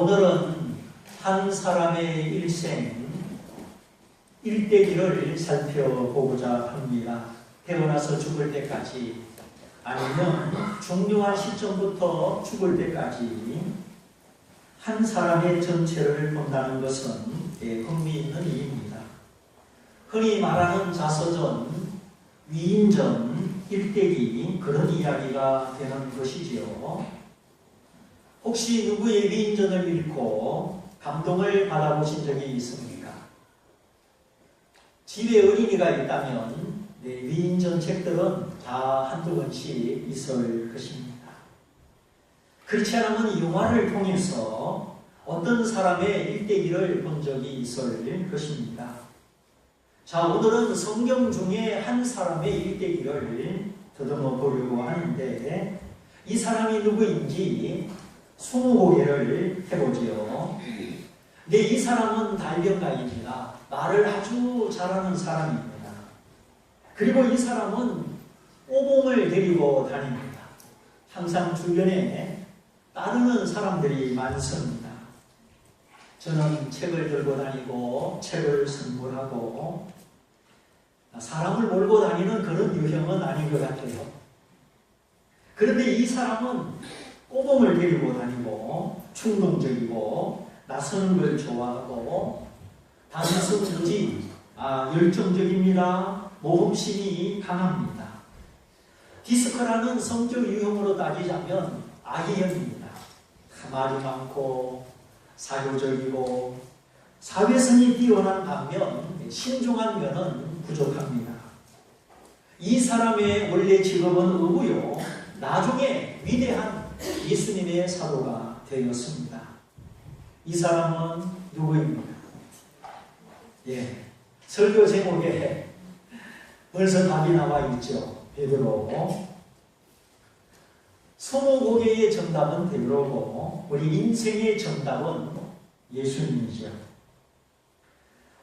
오늘은 한 사람의 일생 일대기를 살펴보고자 합니다. 태어나서 죽을 때까지, 아니면 중요한 시점부터 죽을 때까지 한 사람의 전체를 본다는 것은 흥미있는 일입니다. 흔히 말하는 자서전, 위인전, 일대기, 그런 이야기가 되는 것이지요. 혹시 누구의 위인전을 읽고 감동을 받아보신 적이 있습니까? 집에 어린이가 있다면 위인전 책들은 다 한두 권씩 있을 것입니다. 그렇지 않으면 영화를 통해서 어떤 사람의 일대기를 본 적이 있을 것입니다. 자, 오늘은 성경 중에 한 사람의 일대기를 더듬어 보려고 하는데, 이 사람이 누구인지 20개를 해보지요. 근데 이 사람은 달변가입니다. 말을 아주 잘하는 사람입니다. 그리고 이 사람은 오봉을 데리고 다닙니다. 항상 주변에 따르는 사람들이 많습니다. 저는 책을 들고 다니고 책을 선물하고 사람을 몰고 다니는 그런 유형은 아닌 것 같아요. 그런데 이 사람은 오봉을 데리고 다니고 충동적이고 나서는 걸 좋아하고 단순지, 열정적입니다. 모험심이 강합니다. 디스커라는 성적 유형으로 따지자면 I형입니다. 말이 많고 사교적이고 사회성이 뛰어난 반면 신중한 면은 부족합니다. 이 사람의 원래 직업은 의고요. 나중에 위대한 예수님의 사도가 되었습니다. 이 사람은 누구입니까? 설교 제목에 벌써 답이 나와 있죠. 베드로. 20개의 정답은 베드로고 우리 인생의 정답은 예수님이죠.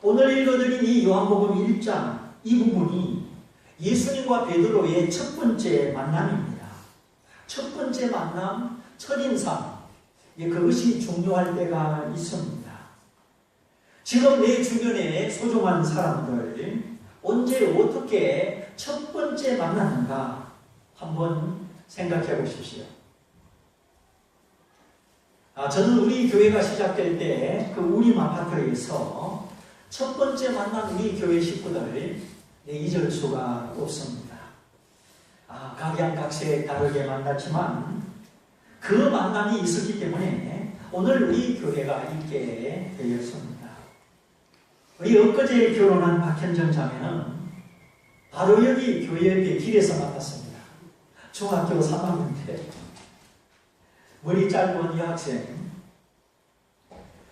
오늘 읽어드린 이 요한복음 1장 이 부분이 예수님과 베드로의 첫 번째 만남입니다. 첫 번째 만남, 첫인상, 그것이 중요할 때가 있습니다. 지금 내 주변에 소중한 사람들 언제 어떻게 첫 번째 만났는가 한번 생각해 보십시오. 저는 우리 교회가 시작될 때 그 우림 아파트에서 첫 번째 만난 우리 교회 식구들 잊을 수가 없습니다. 각양각색 다르게 만났지만 그 만남이 있었기 때문에 오늘 우리 교회가 있게 되었습니다. 우리 엊그제 결혼한 박현정 자매는 바로 여기 교회 옆에 길에서 만났습니다. 중학교 3학년 때 머리 짧은 여학생.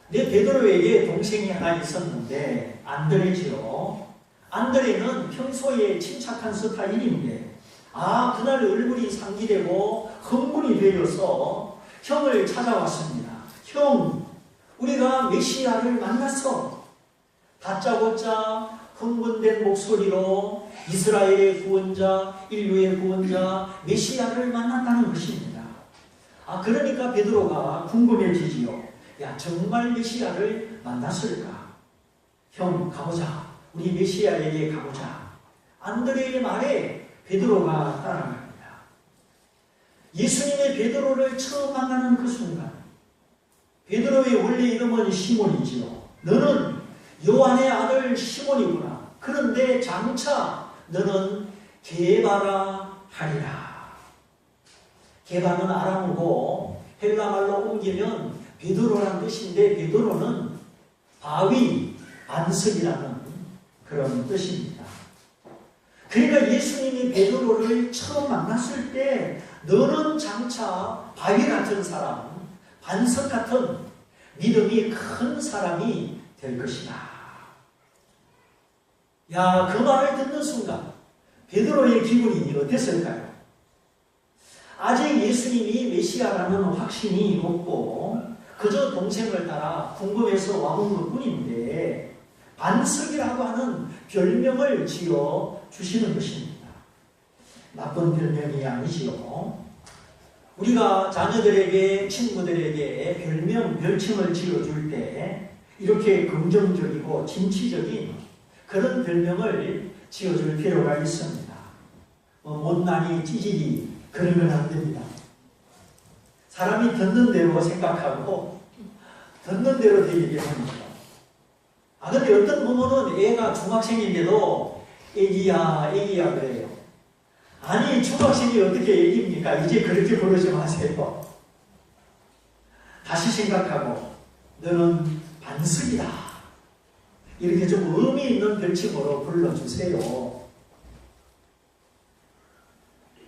내 베드로에게 동생이 하나 있었는데 안드레지요. 안드레는 평소에 침착한 스타일인데 그날 얼굴이 상기되고 흥분이 되어서 형을 찾아왔습니다. 형, 우리가 메시아를 만났어. 다짜고짜 흥분된 목소리로 이스라엘의 구원자, 인류의 구원자 메시아를 만났다는 것입니다. 그러니까 베드로가 궁금해지지요. 정말 메시아를 만났을까? 형, 가보자. 우리 메시아에게 가보자. 안드레의 말에 베드로가 따라갑니다. 예수님의 베드로를 처음 만나는 그 순간, 베드로의 원래 이름은 시몬이지요. 너는 요한의 아들 시몬이구나. 그런데 장차 너는 게바라 하리라. 게바는 아람어고 헬라말로 옮기면 베드로라는 뜻인데 베드로는 바위, 반석이라는 그런 뜻입니다. 그러니까 예수님이 베드로를 처음 만났을 때 너는 장차 바위 같은 사람, 반석 같은 믿음이 큰 사람이 될 것이다. 그 말을 듣는 순간 베드로의 기분이 어땠을까요? 아직 예수님이 메시아라는 확신이 없고 그저 동생을 따라 궁금해서 와본 것뿐인데 반석이라고 하는 별명을 지어 주시는 것입니다. 나쁜 별명이 아니지요. 우리가 자녀들에게, 친구들에게 별명, 별칭을 지어줄 때 이렇게 긍정적이고 진취적인 그런 별명을 지어줄 필요가 있습니다. 못난이, 찌질이 그런 건 안 됩니다. 사람이 듣는 대로 생각하고 듣는 대로 되게 합니다. 근데 어떤 부모는 애가 중학생인데도 애기야, 애기야 그래요. 아니, 중학생이 어떻게 애기입니까? 이제 그렇게 부르지 마세요. 다시 생각하고 너는 반석이다. 이렇게 좀 의미 있는 별칭으로 불러주세요.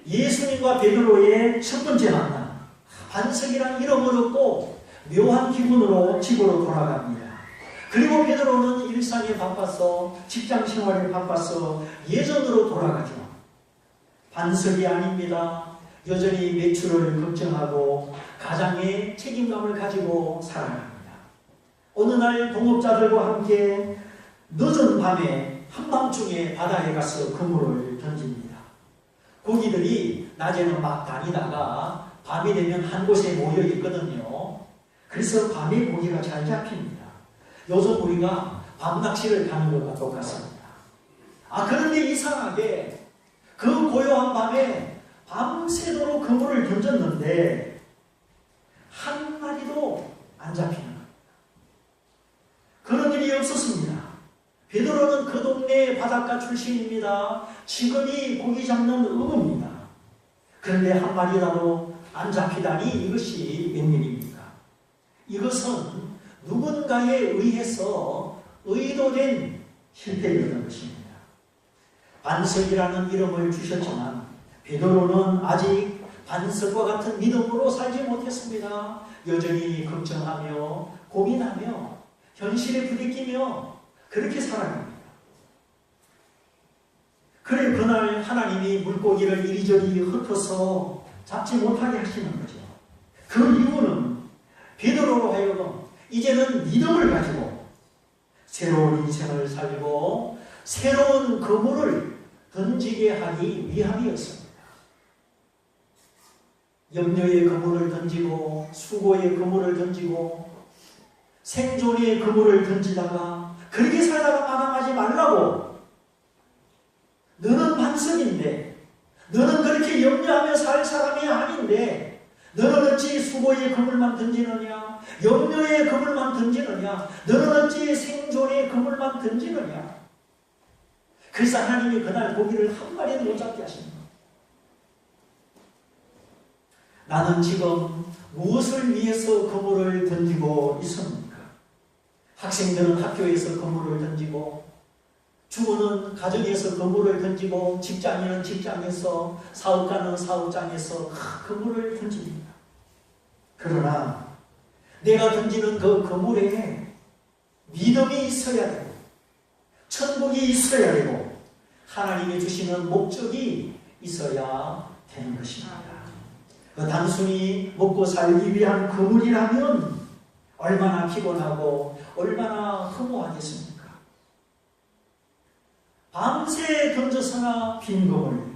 예수님과 베드로의 첫 번째 만남. 반석이란 이름을 얻고 묘한 기분으로 집으로 돌아갑니다. 그리고 베드로는 일상에 바빠서, 직장 생활에 바빠서 예전으로 돌아가죠. 반석이 아닙니다. 여전히 매출을 걱정하고 가장의 책임감을 가지고 살아갑니다. 어느 날 동업자들과 함께 늦은 밤에 한밤중에 바다에 가서 그물을 던집니다. 고기들이 낮에는 막 다니다가 밤이 되면 한 곳에 모여 있거든요. 그래서 밤에 고기가 잘 잡힙니다. 요즘 우리가 밤낚시를 가는 것과 똑같습니다. 그런데 이상하게 그 고요한 밤에 밤새도록 그물을 던졌는데 한 마리도 안 잡히는 겁니다. 그런 일이 없었습니다. 베드로는 그 동네 바닷가 출신입니다. 직업이 고기 잡는 어부입니다. 그런데 한 마리라도 안 잡히다니 이것이 웬일입니까? 이것은 누군가에 의해서 의도된 실패였던 것입니다. 반석이라는 이름을 주셨지만 베드로는 아직 반석과 같은 믿음으로 살지 못했습니다. 여전히 걱정하며 고민하며 현실에 부딪히며 그렇게 살아갑니다. 그래 그날 하나님이 물고기를 이리저리 흩어서 잡지 못하게 하시는 거죠. 그 이유는 베드로로 하여금 이제는 믿음을 가지고 새로운 인생을 살고 새로운 그물을 던지게 하기 위함이었습니다. 염려의 그물을 던지고 수고의 그물을 던지고 생존의 그물을 던지다가 그렇게 살다가 마감하지 말라고. 너는 반석인데 너는 그렇게 염려하며 살 사람이 아닌데 너는 어찌 수고의 그물만 던지느냐, 염려의 그물만 던지느냐, 너는 어찌 생존의 그물만 던지느냐. 그래서 하나님이 그날 고기를 한 마리도 못 잡게 하십니다. 나는 지금 무엇을 위해서 그물을 던지고 있습니까? 학생들은 학교에서 그물을 던지고, 주부는 가정에서 그물을 던지고, 직장인은 직장에서, 사업가는 사업장에서 그물을 던집니다. 그러나 내가 던지는 그 그물에 믿음이 있어야 되고 천국이 있어야 되고 하나님이 주시는 목적이 있어야 되는 것입니다. 단순히 먹고 살기 위한 그물이라면 얼마나 피곤하고 얼마나 허무하겠습니까? 밤새 던져서나 빈 그물,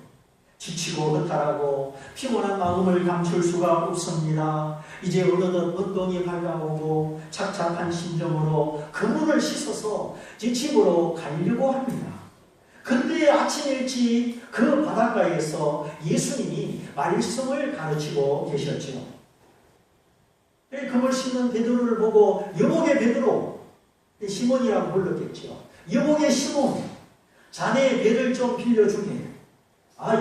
지치고 허탈하고 피곤한 마음을 감출 수가 없습니다. 이제 어느덧 언덕이 밝아오고 착잡한 심정으로 그물을 씻어서 이제 집으로 가려고 합니다. 그런데 아침 일찍 그 바닷가에서 예수님이 말씀을 가르치고 계셨죠. 그물 씻는 베드로를 보고 여복의 베드로, 시몬이라고 불렀겠죠. 여복의 시몬, 자네의 배를 좀 빌려주게.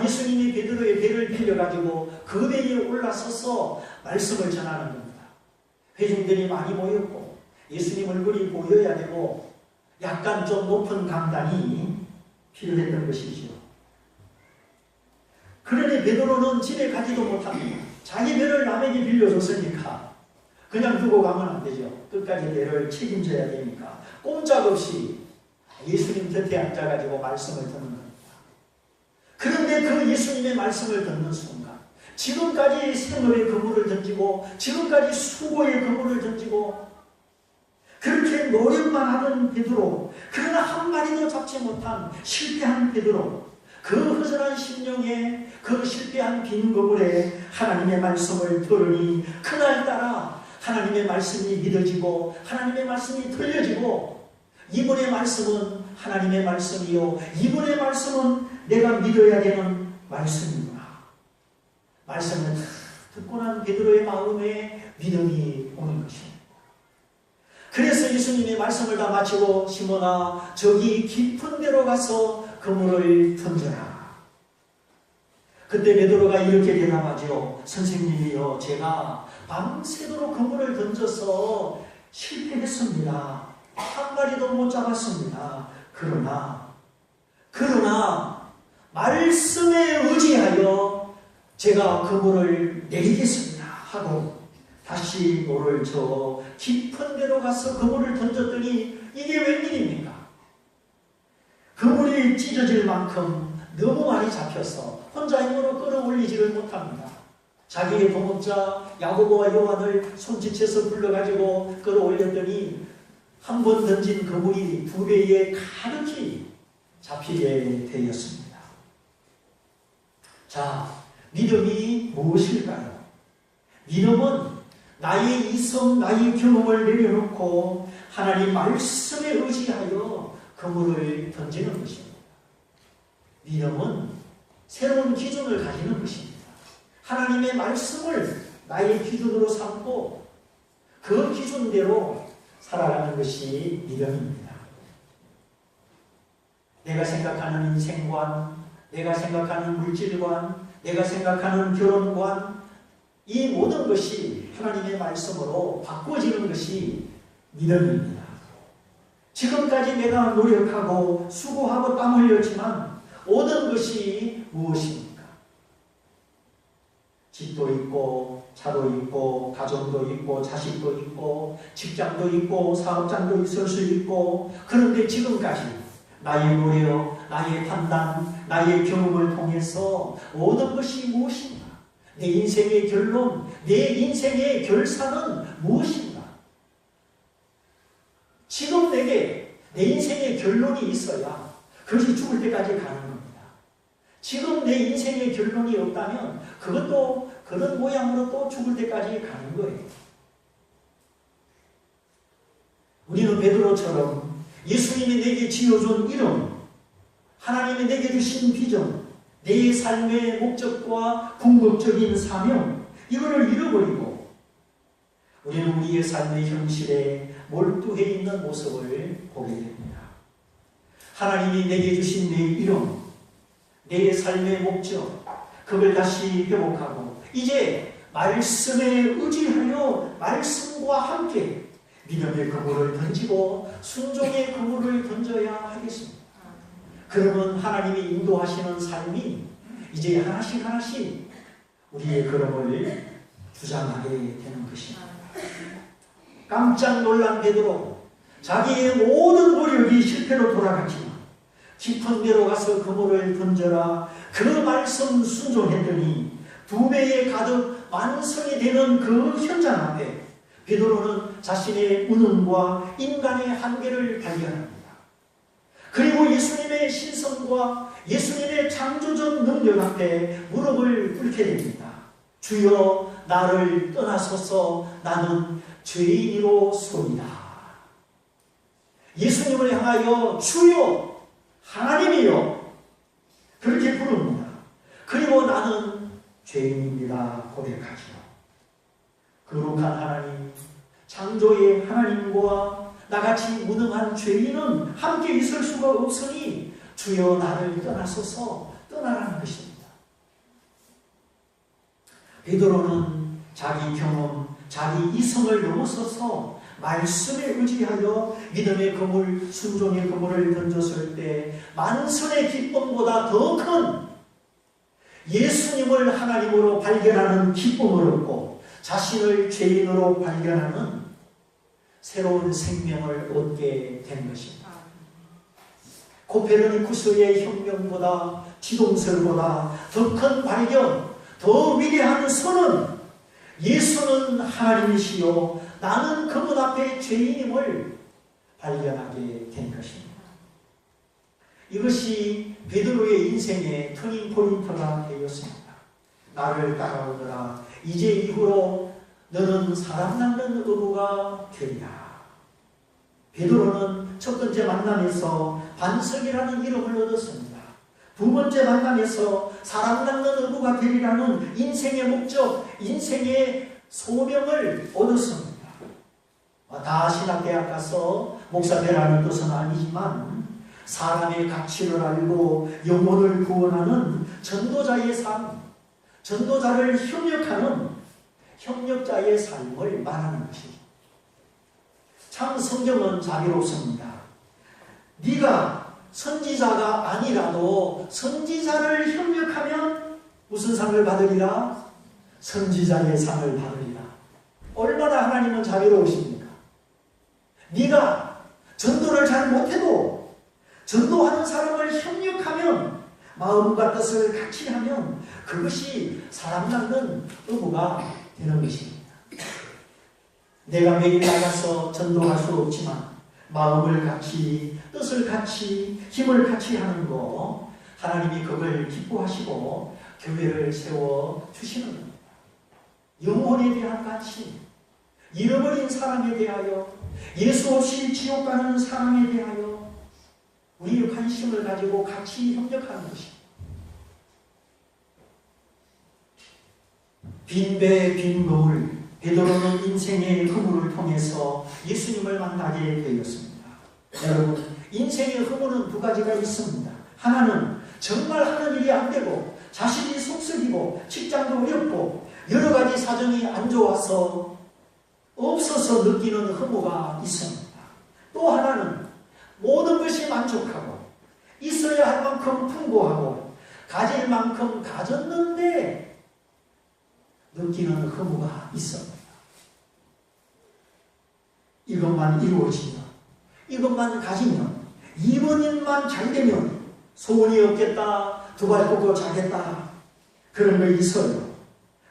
예수님이 베드로의 배를 빌려가지고 그 배에 올라서서 말씀을 전하는 겁니다. 회중들이 많이 모였고 예수님 얼굴이 보여야 되고 약간 좀 높은 강단이 필요했던 것이죠. 그러니 베드로는 집에 가지도 못합니다. 자기 배를 남에게 빌려줬으니까 그냥 두고 가면 안 되죠. 끝까지 배를 책임져야 되니까 꼼짝없이 예수님 곁에 앉아가지고 말씀을 듣는 겁니다. 그런데 그 예수님의 말씀을 듣는 순간 지금까지 생업의 그물을 던지고 지금까지 수고의 그물을 던지고 그렇게 노력만 하던 베드로, 그러나 한 마리도 잡지 못한 실패한 베드로, 그 허전한 심령에 그 실패한 빈 거울에 하나님의 말씀을 들으니 그날따라 하나님의 말씀이 믿어지고 하나님의 말씀이 들려지고 이분의 말씀은 하나님의 말씀이요 이분의 말씀은 내가 믿어야 되는 말씀이구나. 말씀을 듣고 난 베드로의 마음에 믿음이 오는 것입니다. 그래서 예수님의 말씀을 다 마치고 시몬아 저기 깊은 데로 가서 그물을 던져라. 그때 베드로가 이렇게 대답하죠. 선생님이요 제가 밤새도록 그물을 던져서 실패했습니다. 한 마리도 못 잡았습니다. 그러나 말씀에 의지하여 제가 그물을 내리겠습니다 하고 다시 노를 저어 깊은 데로 가서 그물을 던졌더니 이게 웬일입니까? 그물이 찢어질 만큼 너무 많이 잡혀서 혼자 힘으로 끌어올리지를 못합니다. 자기의 동업자 야고보와 요한을 손짓해서 불러가지고 끌어올렸더니 한 번 던진 그물이 2배에 가득히 잡히게 되었습니다. 자, 믿음이 무엇일까요? 믿음은 나의 이성, 나의 경험을 내려놓고 하나님 말씀에 의지하여 그물을 던지는 것입니다. 믿음은 새로운 기준을 가지는 것입니다. 하나님의 말씀을 나의 기준으로 삼고 그 기준대로 살아가는 것이 믿음입니다. 내가 생각하는 인생관, 내가 생각하는 물질관, 내가 생각하는 결혼관, 이 모든 것이 하나님의 말씀으로 바꿔지는 것이 믿음입니다. 지금까지 내가 노력하고 수고하고 땀 흘렸지만 모든 것이 무엇입니까? 집도 있고 차도 있고 가정도 있고 자식도 있고 직장도 있고 사업장도 있을 수 있고 그런데 지금까지 나의 노력, 나의 판단, 나의 경험을 통해서 모든 것이 무엇인가? 내 인생의 결론, 내 인생의 결산은 무엇인가? 지금 내게 내 인생의 결론이 있어야 그것이 죽을 때까지 가는 겁니다. 지금 내 인생의 결론이 없다면 그것도 그런 모양으로 또 죽을 때까지 가는 거예요. 우리는 베드로처럼 예수님이 내게 지어준 이름, 하나님이 내게 주신 비전, 내 삶의 목적과 궁극적인 사명, 이거를 잃어버리고 우리는 우리의 삶의 현실에 몰두해 있는 모습을 보게 됩니다. 하나님이 내게 주신 내 이름, 내 삶의 목적, 그걸 다시 회복하고 이제 말씀에 의지하여 말씀과 함께 믿음의 그물을 던지고 순종의 그물을 던져야 하겠습니다. 그러면 하나님이 인도하시는 삶이 이제 하나씩 하나씩 우리의 걸음을 주장하게 되는 것입니다. 깜짝 놀란 베드로, 자기의 모든 노력이 실패로 돌아갔지만 깊은 데로 가서 그물을 던져라 그 말씀 순종했더니 2배에 가득 완성이 되는 그 현장 앞에 베드로는 자신의 무능과 인간의 한계를 발견합니다. 그리고 예수님의 신성과 예수님의 창조적 능력 앞에 무릎을 꿇게 됩니다. 주여 나를 떠나소서 나는 죄인이로소이다. 예수님을 향하여 주여 하나님이여 그렇게 부릅니다. 그리고 나는 죄인입니다 고백하죠. 거룩한 하나님, 창조의 하나님과 나같이 무능한 죄인은 함께 있을 수가 없으니 주여 나를 떠나소서 떠나라는 것입니다. 베드로는 자기 경험, 자기 이성을 넘어서서 말씀에 의지하여 믿음의 그물, 순종의 그물을 던졌을 때 만선의 기쁨보다 더 큰 예수님을 하나님으로 발견하는 기쁨을 얻고 자신을 죄인으로 발견하는 새로운 생명을 얻게 된 것입니다. 코페르니쿠스의 혁명보다 지동설보다 더 큰 발견, 더 위대한 선언, 예수는 하나님이시요 나는 그분 앞에 죄인임을 발견하게 된 것입니다. 이것이 베드로의 인생의 터닝 포인트가 되었습니다. 나를 따라오너라. 이제 이후로 너는 사람 낚는 어부가 되리라. 베드로는 첫 번째 만남에서 반석이라는 이름을 얻었습니다. 두 번째 만남에서 사람 낚는 어부가 되리라는 인생의 목적, 인생의 소명을 얻었습니다. 다 신학대학 가서 목사 되라는 뜻은 아니지만 사람의 가치를 알고 영혼을 구원하는 전도자의 삶, 전도자를 협력하는 협력자의 삶을 말하는 것이죠. 참 성경은 자비롭습니다. 네가 선지자가 아니라도 선지자를 협력하면 무슨 상을 받으리라? 선지자의 상을 받으리라. 얼마나 하나님은 자비로우십니까? 네가 전도를 잘 못해도 전도하는 사람을 협력하면 마음과 뜻을 같이 하면 그것이 사람 낚는 어부가 되는 것입니다. 내가 매일 나가서 전도할 수 없지만 마음을 같이, 뜻을 같이, 힘을 같이 하는 거 하나님이 그걸 기뻐하시고 교회를 세워주시는 겁니다. 영혼에 대한 가치, 잃어버린 사람에 대하여, 예수 없이 지옥 가는 사람에 대하여 우리의 관심을 가지고 같이 협력하는 것입니다. 빈배 빈 거울, 베드로는 인생의 허물을 통해서 예수님을 만나게 되었습니다. 여러분, 인생의 허물은 두 가지가 있습니다. 하나는 정말 하는 일이 안 되고 자신이 속썩이고 직장도 어렵고 여러 가지 사정이 안 좋아서 없어서 느끼는 허무가 있습니다. 또 하나는 모든 것이 만족하고 있어야 할 만큼 풍부하고 가질 만큼 가졌는데 느끼는 허무가 있습니다. 이것만 이루어지면, 이것만 가지면, 이번일만 잘 되면 소원이 없겠다, 두 발 뻗고 자겠다, 그런 거 있어요.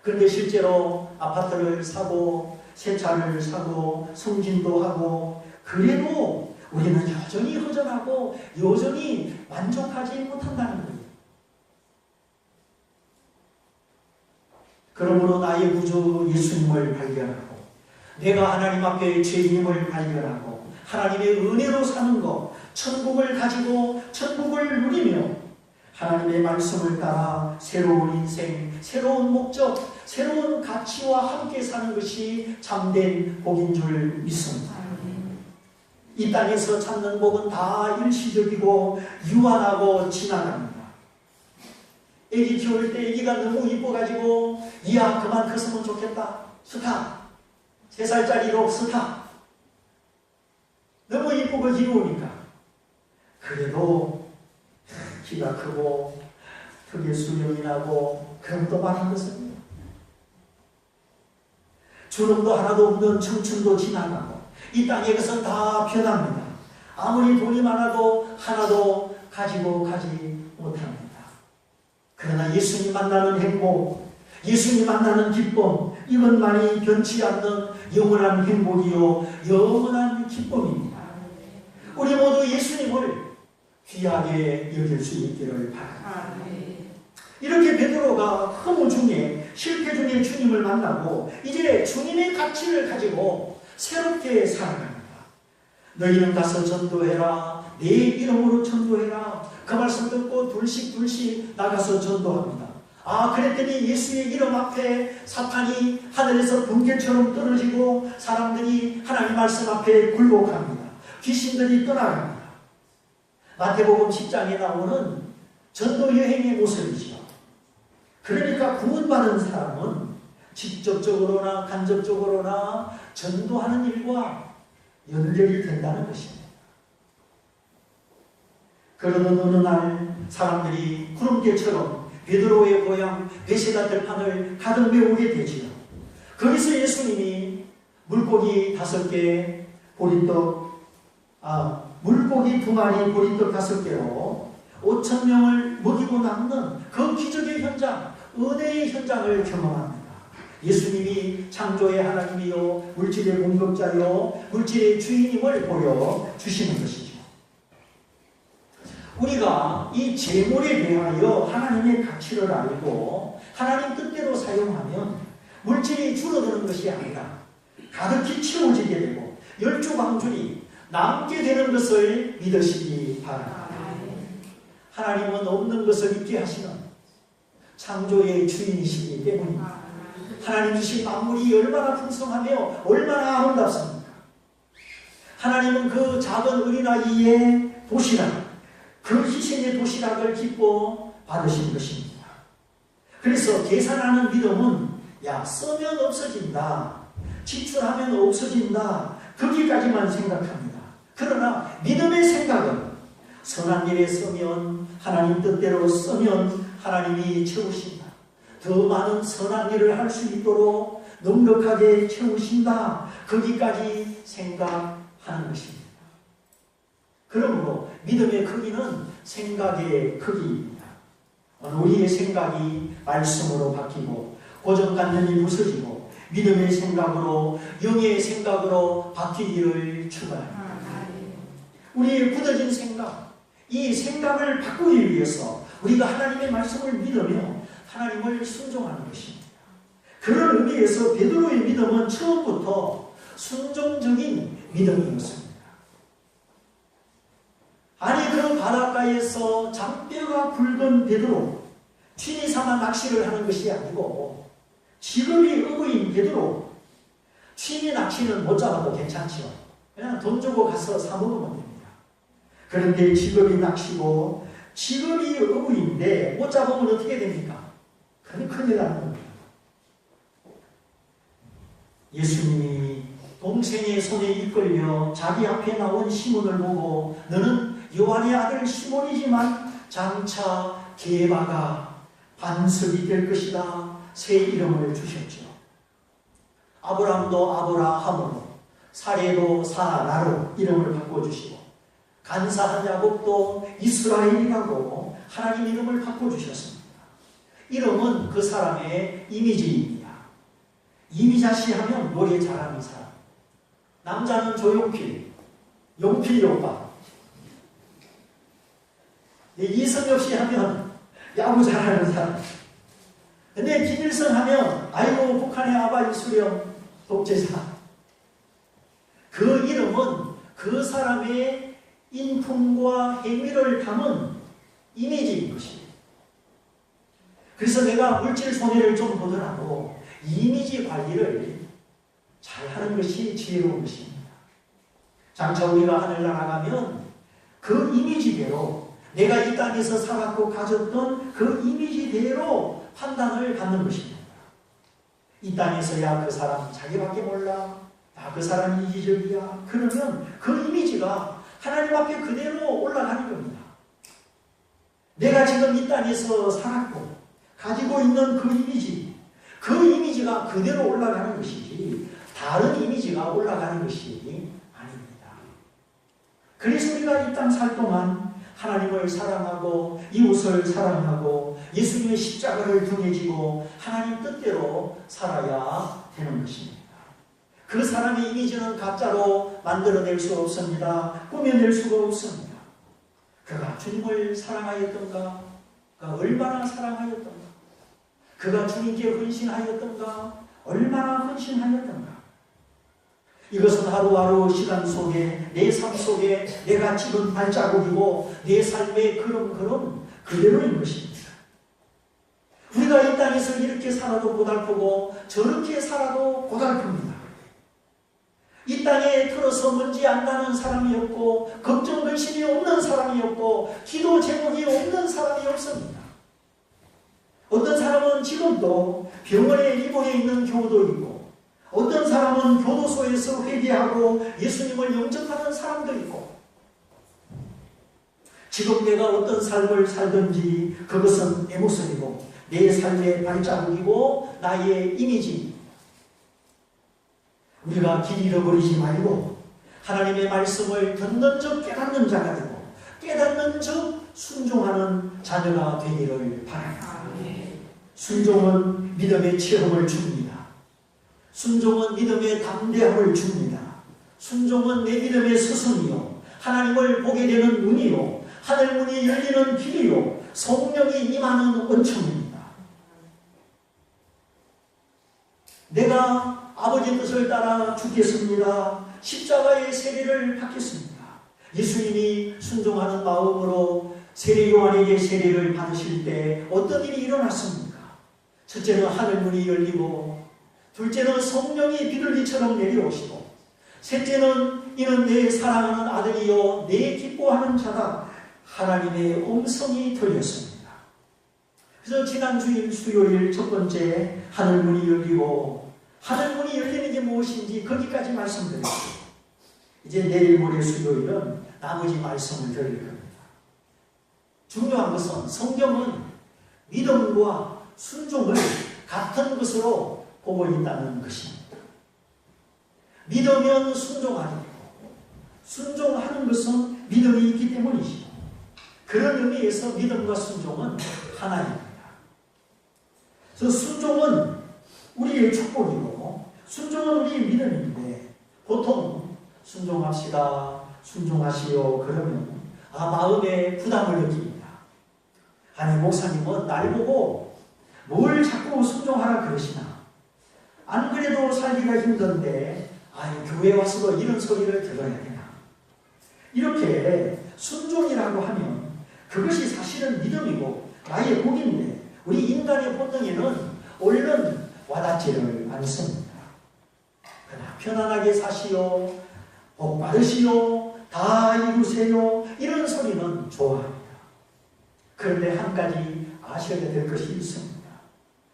그런데 실제로 아파트를 사고 새 차를 사고 승진도 하고 그래도 우리는 여전히 허전하고 여전히 만족하지 못한다는 거예요. 그러므로 나의 구주 예수님을 발견하고 내가 하나님 앞에 죄인임을 발견하고 하나님의 은혜로 사는 것, 천국을 가지고 천국을 누리며 하나님의 말씀을 따라 새로운 인생, 새로운 목적, 새로운 가치와 함께 사는 것이 참된 복인 줄 믿습니다. 이 땅에서 찾는 복은 다 일시적이고 유한하고 지나갑니다. 애기 키울 때 애기가 너무 이뻐가지고 이야 그만 컸으면 좋겠다. 스탑. 3살짜리로 스탑. 너무 이쁘고 귀여우니까. 그래도 키가 크고 턱에 수염이 나고 그럼 또 말한 것은 주름도 하나도 없는 청춘도 지나가고 이 땅에 것은 다 변합니다. 아무리 돈이 많아도 하나도 가지고 가지 못합니다. 그러나 예수님 만나는 행복, 예수님 만나는 기쁨, 이것만이 변치 않는 영원한 행복이요 영원한 기쁨입니다. 우리 모두 예수님을 귀하게 여길 수 있기를 바랍니다. 이렇게 베드로가 허무 중에 실패 중에 주님을 만나고 이제 주님의 가치를 가지고 새롭게 살아갑니다. 너희는 가서 전도해라. 내 이름으로 전도해라. 그 말씀 듣고 둘씩 나가서 전도합니다. 그랬더니 예수의 이름 앞에 사탄이 하늘에서 번개처럼 떨어지고 사람들이 하나님 말씀 앞에 굴복합니다. 귀신들이 떠나갑니다. 마태복음 10장에 나오는 전도 여행의 모습이죠. 그러니까 구원받은 사람은 직접적으로나 간접적으로나 전도하는 일과 연결이 된다는 것입니다. 그러던 어느 날 사람들이 구름대처럼 베드로의 고향 베세다 들판을 가득 메우게 되지요. 거기서 예수님이 물고기 5개, 보리떡, 물고기 2마리, 보리떡 5개로 5,000명을 먹이고 남는 그 기적의 현장, 은혜의 현장을 경험합니다. 예수님이 창조의 하나님이요 물질의 공급자요 물질의 주인임을 보여주시는 것이죠. 우리가 이 재물에 대하여 하나님의 가치를 알고 하나님 뜻대로 사용하면 물질이 줄어드는 것이 아니라 가득히 채워지게 되고 열주광줄이 남게 되는 것을 믿으시기 바랍니다. 하나님은 없는 것을 있게 하시는 창조의 주인이시기 때문입니다. 하나님 주신 만물이 얼마나 풍성하며 얼마나 아름답습니까? 하나님은 그 작은 어린아이의 도시락, 그 희생의 도시락을 기뻐 받으신 것입니다. 그래서 계산하는 믿음은 쓰면 없어진다, 지출하면 없어진다, 거기까지만 생각합니다. 그러나 믿음의 생각은 선한 일에 쓰면, 하나님 뜻대로 쓰면 하나님이 채우신다. 더 많은 선한 일을 할 수 있도록 넉넉하게 채우신다. 거기까지 생각하는 것입니다. 그러므로 믿음의 크기는 생각의 크기입니다. 우리의 생각이 말씀으로 바뀌고 고정관념이 부서지고 믿음의 생각으로, 영의 생각으로 바뀌기를 축원합니다. 우리의 굳어진 생각, 이 생각을 바꾸기 위해서 우리가 하나님의 말씀을 믿으며 하나님을 순종하는 것입니다. 그런 의미에서 베드로의 믿음은 처음부터 순종적인 믿음이었습니다. 아니, 그 바닷가에서 장뼈가 굵은 베드로, 취미 삼아 낚시를 하는 것이 아니고 직업이 어부인 베드로, 취미 낚시는 못 잡아도 괜찮죠. 그냥 돈 주고 가서 사 먹으면 됩니다. 그런데 직업이 낚시고 직업이 어부인데 못 잡으면 어떻게 됩니까? 큰일 나는 겁니다. 예수님이 동생의 손에 이끌려 자기 앞에 나온 시몬을 보고 너는 요한의 아들 시몬이지만 장차 게바가 반석이 될 것이다. 새 이름을 주셨죠. 아브람도 아브라함으로, 사레도 사라로 이름을 바꿔주시고, 간사한 야곱도 이스라엘이라고 하나님 이름을 바꿔주셨습니다. 이름은 그 사람의 이미지입니다. 이미자씨 하면 노래 잘하는 사람, 남자는 조용필, 용필 오빠, 이성엽 씨 하면 야구 잘하는 사람, 근데 김일성 하면 아이고 북한의 아바 이수령 독재자. 그 이름은 그 사람의 인품과 행위를 담은 이미지인 것입니다. 그래서 내가 물질 손해를 좀 보더라도 이미지 관리를 잘하는 것이 지혜로운 것입니다. 장차 우리가 하늘 나라가면 그 이미지대로, 내가 이 땅에서 살았고 가졌던 그 이미지대로 판단을 받는 것입니다. 이 땅에서야 그 사람 자기밖에 몰라, 그 사람이 이기적이야, 그러면 그 이미지가 하나님 앞에 그대로 올라가는 겁니다. 내가 지금 이 땅에서 살았고 가지고 있는 그 이미지가 그대로 올라가는 것이지 다른 이미지가 올라가는 것이 아닙니다. 그래서 우리가 이 땅 살 동안 하나님을 사랑하고 이웃을 사랑하고 예수님의 십자가를 등에 지고 하나님 뜻대로 살아야 되는 것입니다. 그 사람의 이미지는 가짜로 만들어낼 수 없습니다. 꾸며낼 수가 없습니다. 그가 주님을 사랑하였던가? 그가 얼마나 사랑하였던가? 그가 주님께 헌신하였던가? 얼마나 헌신하였던가? 이것은 하루하루 시간 속에, 내 삶 속에 내가 찍은 발자국이고 내 삶의 걸음걸음 그대로인 것입니다. 우리가 이 땅에서 이렇게 살아도 고달프고 저렇게 살아도 고달픕니다. 이 땅에 들어서 먼지 안 나는 사람이 없고 걱정 근심이 없는 사람이 없고 기도 제목이 없는 사람이 없습니다. 어떤 사람은 지금도 병원에 입원해 있는 경우도 있고, 어떤 사람은 교도소에서 회개하고 예수님을 영접하는 사람도 있고, 지금 내가 어떤 삶을 살든지 그것은 내 모습이고 내 삶의 발자국이고 나의 이미지입니다. 우리가 길 잃어버리지 말고 하나님의 말씀을 듣는 적 깨닫는 자가 되고 깨닫는 적 순종하는 자녀가 되기를 바랍니다. 순종은 믿음의 체험을 줍니다. 순종은 믿음의 담대함을 줍니다. 순종은 내 믿음의 스승이요, 하나님을 보게 되는 눈이요, 하늘 문이 열리는 길이요 성령이 임하는 은총입니다. 내가 아버지 뜻을 따라 죽겠습니다. 십자가의 세례를 받겠습니다. 예수님이 순종하는 마음으로 세례 요한에게 세례를 받으실 때 어떤 일이 일어났습니까? 첫째는 하늘 문이 열리고, 둘째는 성령이 비둘기처럼 내려오시고, 셋째는 이는 내 사랑하는 아들이요 내 기뻐하는 자다, 하나님의 음성이 들렸습니다. 그래서 지난 주일 수요일 첫 번째 하늘 문이 열리고, 하늘 문이 열리는 게 무엇인지 거기까지 말씀드렸습니다. 이제 내일 모레 수요일은 나머지 말씀을 드릴 겁니다. 중요한 것은 성경은 믿음과 순종을 같은 것으로 보고 있다는 것입니다. 믿으면 순종하는 거고, 순종하는 것은 믿음이 있기 때문이죠. 그런 의미에서 믿음과 순종은 하나입니다. 그래서 순종은 우리의 축복이고, 순종은 우리의 믿음인데, 보통 순종합시다, 순종하시오 그러면 마음에 부담을 느낍니다. 아니, 목사님은 날 보고 뭘 자꾸 순종하라 그러시나? 안 그래도 살기가 힘든데 교회 와서도 이런 소리를 들어야 되나? 이렇게 순종이라고 하면 그것이 사실은 믿음이고 나의 복인데, 우리 인간의 본능에는 얼른 와닿지를 않습니다. 그러나 편안하게 사시오, 복 받으시오, 다 이루세요, 이런 소리는 좋아합니다. 그런데 한 가지 아셔야 될 것이 있습니다.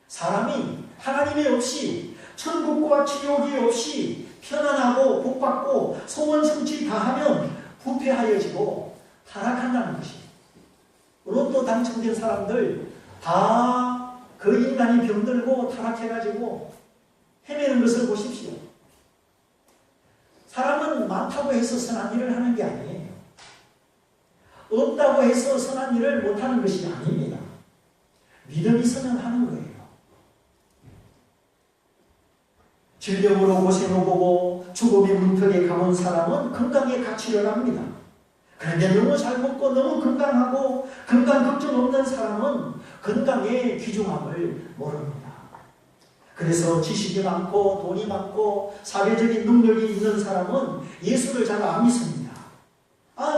사람이 하나님이 없이, 천국과 지옥이 없이 편안하고 복받고 소원 성취 다 하면 부패하여지고 타락한다는 것입니다. 로또 당첨된 사람들 다 그 인간이 병들고 타락해가지고 헤매는 것을 보십시오. 사람은 많다고 해서 선한 일을 하는 게 아니에요. 없다고 해서 선한 일을 못하는 것이 아닙니다. 믿음이 있으면 하는 거예요. 질병으로 고생을 보고 죽음의 문턱에 가본 사람은 건강에 가치를 합니다. 그런데 너무 잘 먹고 너무 건강하고 건강 걱정 없는 사람은 건강의 귀중함을 모릅니다. 그래서 지식이 많고 돈이 많고 사회적인 능력이 있는 사람은 예수를 잘 안 믿습니다.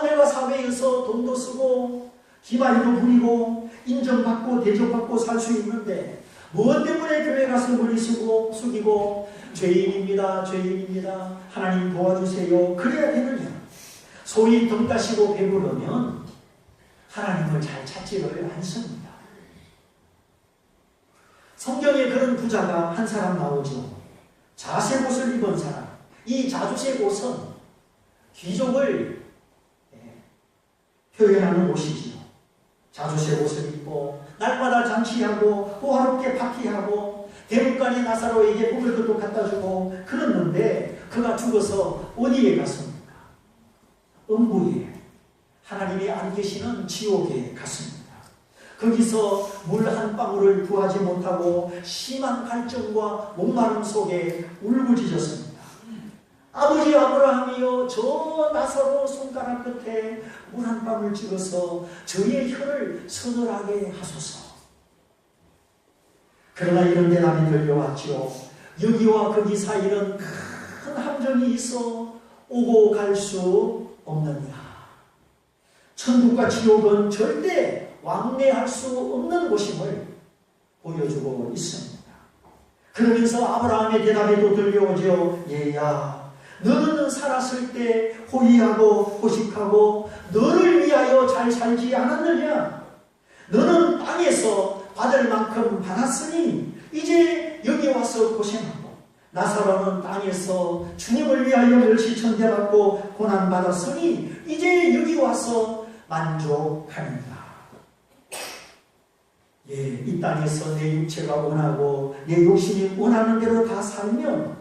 내가 사회에서 돈도 쓰고 기말이도 부리고 인정받고 대접받고 살 수 있는데 무엇 때문에 교회 가서 머리 숙이고 죄인입니다, 죄인입니다, 하나님 도와주세요 그래야 되느냐? 소위 등 따시고 배부르면 하나님을 잘 찾지를 않습니다. 성경에 그런 부자가 한 사람 나오죠. 자색 옷을 입은 사람. 이 자주색 옷은 귀족을 표현하는 옷이지요. 자주색 옷을 입고 날마다 장치하고 호화롭게 파티하고 대문간에 나사로에게 먹을 것도 갖다 주고 그랬는데 그가 죽어서 어디에 갔습니까? 음부에, 하나님이 안 계시는 지옥에 갔습니다. 거기서 물 한 방울을 구하지 못하고 심한 갈증과 목마름 속에 울부짖었습니다. 아버지 아브라함이여, 저 나사로 손가락 끝에 물 한 방울 찍어서 저의 혀를 서늘하게 하소서. 그러나 이런 대답이 들려왔죠. 여기와 거기 사이는 큰 함정이 있어 오고 갈 수 없느니라. 천국과 지옥은 절대 왕래할 수 없는 곳임을 보여주고 있습니다. 그러면서 아브라함의 대답이 또 들려오죠. 얘야, 너는 살았을 때 호의하고 호식하고 너를 위하여 잘 살지 않았느냐? 너는 땅에서 받을 만큼 받았으니 이제 여기 와서 고생하고, 나사로는 땅에서 주님을 위하여 멸시천대받고 고난받았으니 이제 여기 와서 만족하는다. 이 땅에서 내 육체가 원하고 내 욕심이 원하는 대로 다 살면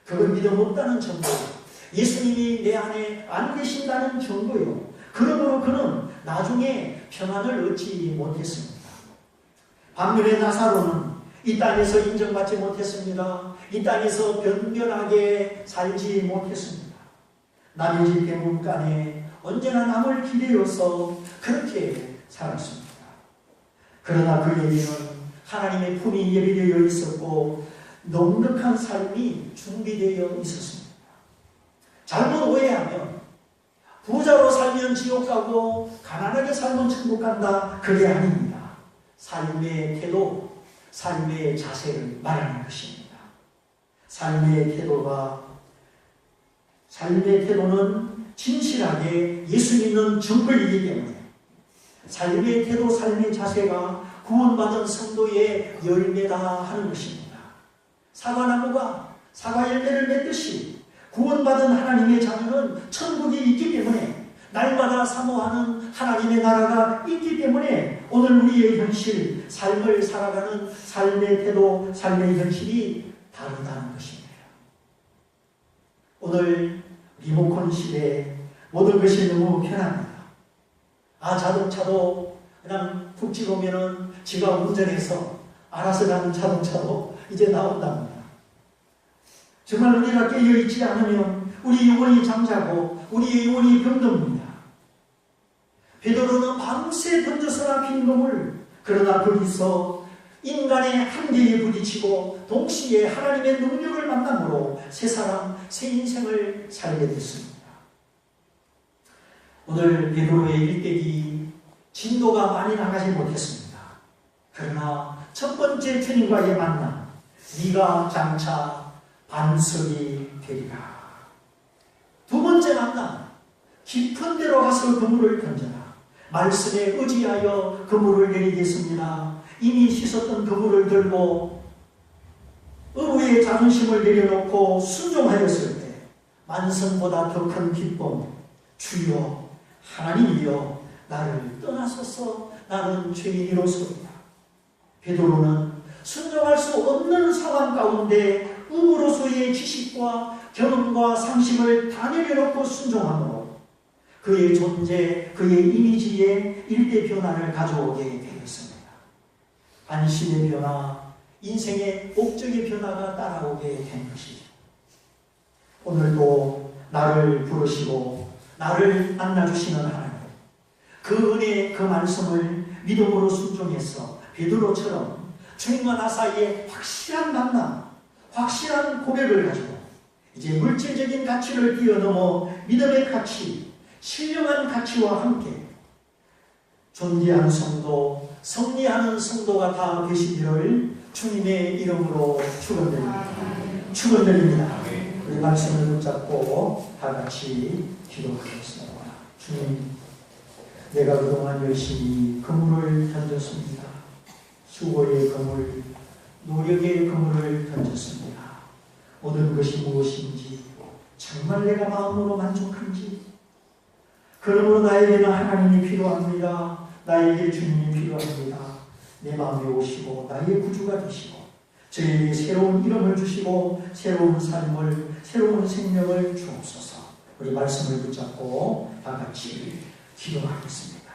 그건 믿음 없다는 증거요. 예수님이 내 안에 안 계신다는 증거요. 그러므로 그는 나중에 평안을 얻지 못했습니다. 반면에 나사로는 이 땅에서 인정받지 못했습니다. 이 땅에서 변변하게 살지 못했습니다. 남의 집 대문간에 언제나 남을 기대어서 그렇게 살았습니다. 그러나 그에게는 하나님의 품이 예비되어 있었고 넉넉한 삶이 준비되어 있었습니다. 잘못 오해하면 부자로 살면 지옥 가고 가난하게 살면 천국 간다. 그게 아닙니다. 삶의 태도, 삶의 자세를 말하는 것입니다. 삶의 태도는 진실하게 예수 믿는 증거이기 때문에 삶의 태도, 삶의 자세가 구원받은 성도의 열매다 하는 것입니다. 사과나무가 사과 열매를 맺듯이 구원받은 하나님의 자녀는 천국이 있기 때문에 날마다 사모하는 하나님의 나라가 있기 때문에 오늘 우리의 현실, 삶을 살아가는 삶의 태도, 삶의 현실이 다르다는 것입니다. 오늘 리모컨 시대에 모든 것이 너무 편합니다. 자동차도 그냥 푹 찍으면은 지가 운전해서 알아서 가는 자동차도 이제 나온답니다. 정말 우리가 깨어있지 않으면 우리 영혼이 잠자고 우리의 영혼이 병듭니다. 베드로는 밤새 던져서나 빈 그물, 그러나 거기서 인간의 한계에 부딪히고 동시에 하나님의 능력을 만남으로 새 사람, 새 인생을 살게 됐습니다. 오늘 베드로의 일대기 진도가 많이 나가지 못했습니다. 그러나 첫 번째 주님과의 만남, 네가 장차 반석이 되리라. 두 번째 만남, 깊은 데로 가서 그물을 던져라. 말씀에 의지하여 그물을 내리겠습니다. 이미 씻었던 그물을 들고 의무의 자존심을 내려놓고 순종하였을 때 만성보다 더 큰 기쁨, 주여 하나님이여 나를 떠나소서 나는 죄인이로소이다. 베드로는 순종할 수 없는 상황 가운데 의무로서의 지식과 경험과 상식을 다 내려놓고 순종함으로 그의 존재, 그의 이미지에 일대 변화를 가져오게 되었습니다. 안심의 변화, 인생의 목적의 변화가 따라오게 된 것이죠. 오늘도 나를 부르시고 나를 만나주시는 하나님, 그 은혜, 그 말씀을 믿음으로 순종해서 베드로처럼 주님과 나 사이에 확실한 만남, 확실한 고백을 가지고 이제 물질적인 가치를 뛰어넘어 믿음의 가치, 신령한 가치와 함께 존귀한 성도, 승리하는 성도가 다 되시기를 주님의 이름으로 축원드립니다. 축원드립니다. 우리 말씀을 붙잡고 다 같이 기도하겠습니다. 주님, 내가 그동안 열심히 그물을 던졌습니다. 수고의 그물, 노력의 그물을 던졌습니다. 모든 것이 무엇인지, 정말 내가 마음으로 만족한지, 그러므로 나에게는 하나님이 필요합니다. 나에게 주님이 필요합니다. 내 마음에 오시고 나의 구주가 되시고 저에게 새로운 이름을 주시고 새로운 삶을, 새로운 생명을 주옵소서. 우리 말씀을 붙잡고 다 같이 기도하겠습니다.